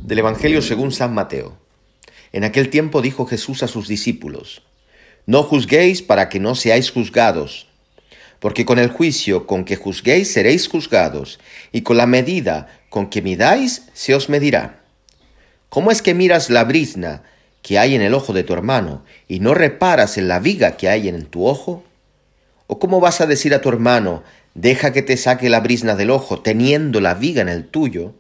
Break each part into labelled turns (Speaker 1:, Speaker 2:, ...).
Speaker 1: Del Evangelio según San Mateo. En aquel tiempo dijo Jesús a sus discípulos: No juzguéis para que no seáis juzgados, porque con el juicio con que juzguéis seréis juzgados, y con la medida con que midáis se os medirá. ¿Cómo es que miras la brizna que hay en el ojo de tu hermano, y no reparas en la viga que hay en tu ojo? ¿O cómo vas a decir a tu hermano: deja que te saque la brizna del ojo, teniendo la viga en el tuyo?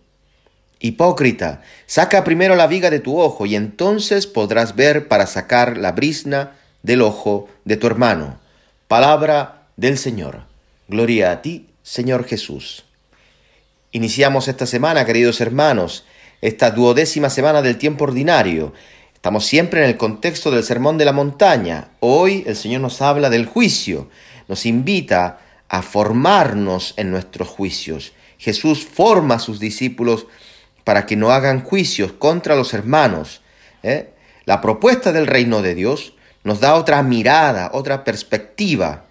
Speaker 1: Hipócrita, saca primero la viga de tu ojo, y entonces podrás ver para sacar la brizna del ojo de tu hermano. Palabra del Señor. Gloria a ti, Señor Jesús. Iniciamos esta semana, queridos hermanos, esta 12ª semana del tiempo ordinario. Estamos siempre en el contexto del Sermón de la Montaña. Hoy el Señor nos habla del juicio, nos invita a formarnos en nuestros juicios. Jesús forma a sus discípulos para que no hagan juicios contra los hermanos. La propuesta del reino de Dios nos da otra mirada, otra perspectiva.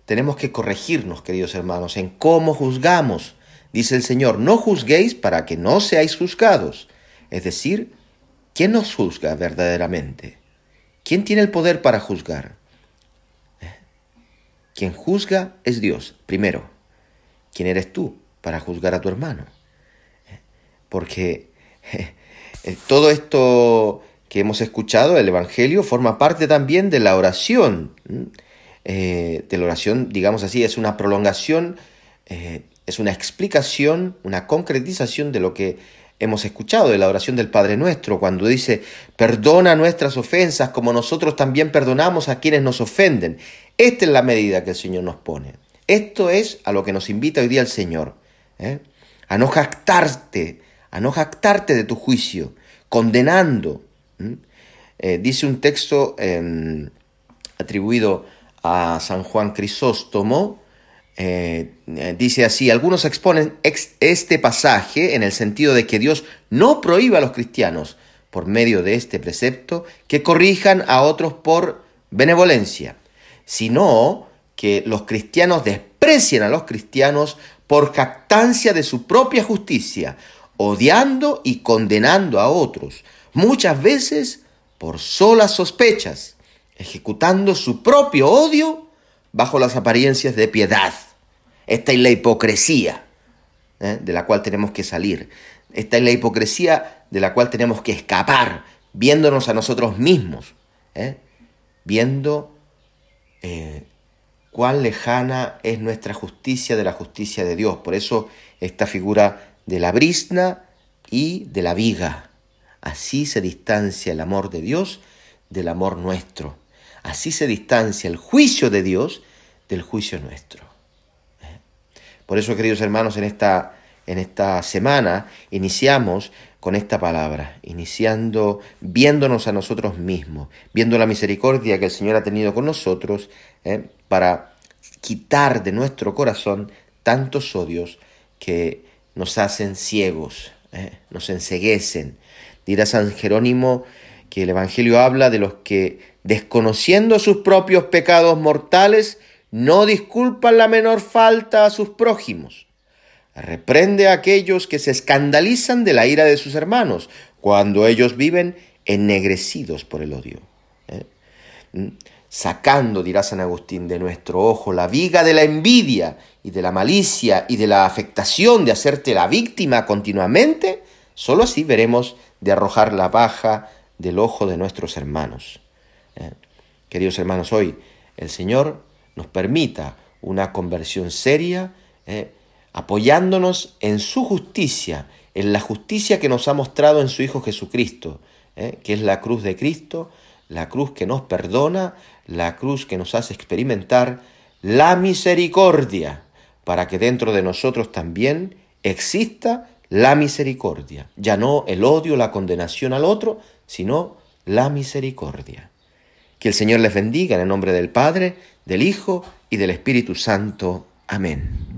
Speaker 1: Tenemos que corregirnos, queridos hermanos, en cómo juzgamos. Dice el Señor: no juzguéis para que no seáis juzgados. Es decir, ¿quién nos juzga verdaderamente? ¿Quién tiene el poder para juzgar? Quien juzga es Dios, primero. ¿Quién eres tú para juzgar a tu hermano? Porque todo esto que hemos escuchado, el Evangelio, forma parte también de la oración. De la oración, digamos así, es una prolongación, es una explicación, una concretización de lo que hemos escuchado, de la oración del Padre Nuestro, cuando dice: perdona nuestras ofensas como nosotros también perdonamos a quienes nos ofenden. Esta es la medida que el Señor nos pone. Esto es a lo que nos invita hoy día el Señor, a no jactarte de tu juicio, condenando. Dice un texto atribuido a San Juan Crisóstomo, dice así: algunos exponen este pasaje en el sentido de que Dios no prohíbe a los cristianos, por medio de este precepto, que corrijan a otros por benevolencia, sino que los cristianos desprecian a los cristianos por jactancia de su propia justicia, odiando y condenando a otros, muchas veces por solas sospechas, ejecutando su propio odio bajo las apariencias de piedad. Esta es la hipocresía de la cual tenemos que salir. Esta es la hipocresía de la cual tenemos que escapar, viéndonos a nosotros mismos, viendo cuán lejana es nuestra justicia de la justicia de Dios. Por eso esta figura de la brizna y de la viga. Así se distancia el amor de Dios del amor nuestro. Así se distancia el juicio de Dios del juicio nuestro. Por eso, queridos hermanos, en esta semana iniciamos con esta palabra, viéndonos a nosotros mismos, viendo la misericordia que el Señor ha tenido con nosotros, para quitar de nuestro corazón tantos odios que nos hacen ciegos, nos enceguecen. Dirá San Jerónimo que el Evangelio habla de los que, desconociendo sus propios pecados mortales, no disculpan la menor falta a sus prójimos. Reprende a aquellos que se escandalizan de la ira de sus hermanos, cuando ellos viven ennegrecidos por el odio. Sacando, dirá San Agustín, de nuestro ojo la viga de la envidia y de la malicia y de la afectación de hacerte la víctima continuamente, solo así veremos de arrojar la paja del ojo de nuestros hermanos. Queridos hermanos, hoy el Señor nos permita una conversión seria, apoyándonos en su justicia, en la justicia que nos ha mostrado en su Hijo Jesucristo, que es la cruz de Cristo, la cruz que nos perdona, la cruz que nos hace experimentar la misericordia, para que dentro de nosotros también exista la misericordia. Ya no el odio, la condenación al otro, sino la misericordia. Que el Señor les bendiga en el nombre del Padre, del Hijo y del Espíritu Santo. Amén.